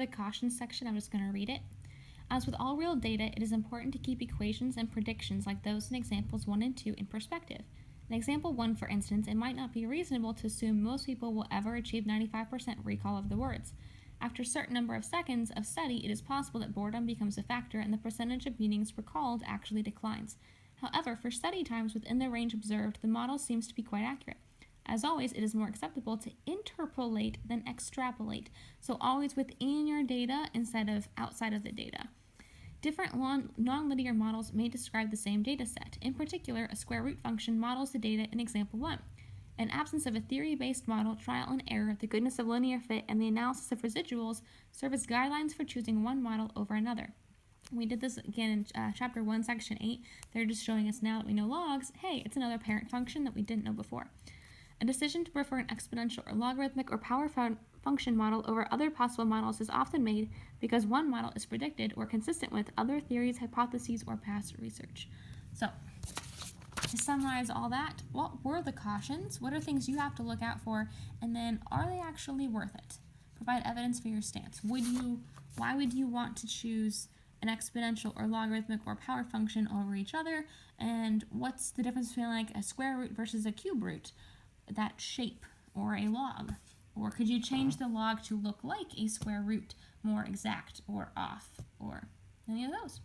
the cautions section, I'm just going to read it. As with all real data, it is important to keep equations and predictions like those in examples 1 and 2 in perspective. In example 1, for instance, it might not be reasonable to assume most people will ever achieve 95% recall of the words. After a certain number of seconds of study, it is possible that boredom becomes a factor and the percentage of meanings recalled actually declines. However, for study times within the range observed, the model seems to be quite accurate. As always, it is more acceptable to interpolate than extrapolate, so always within your data instead of outside of the data. Different nonlinear models may describe the same data set. In particular, a square root function models the data in example 1. In absence of a theory-based model, trial and error, the goodness of linear fit, and the analysis of residuals serve as guidelines for choosing one model over another. We did this again in chapter 1, section 8. They're just showing us now that we know logs, hey, it's another parent function that we didn't know before. A decision to prefer an exponential or logarithmic or power function model over other possible models is often made because one model is predicted or consistent with other theories, hypotheses, or past research. So, to summarize all that, what were the cautions? What are things you have to look out for? And then, are they actually worth it? Provide evidence for your stance. Why would you want to choose an exponential or logarithmic or power function over each other? And what's the difference between like a square root versus a cube root? That shape, or a log? Or could you change the log to look like a square root, more exact or off, or any of those?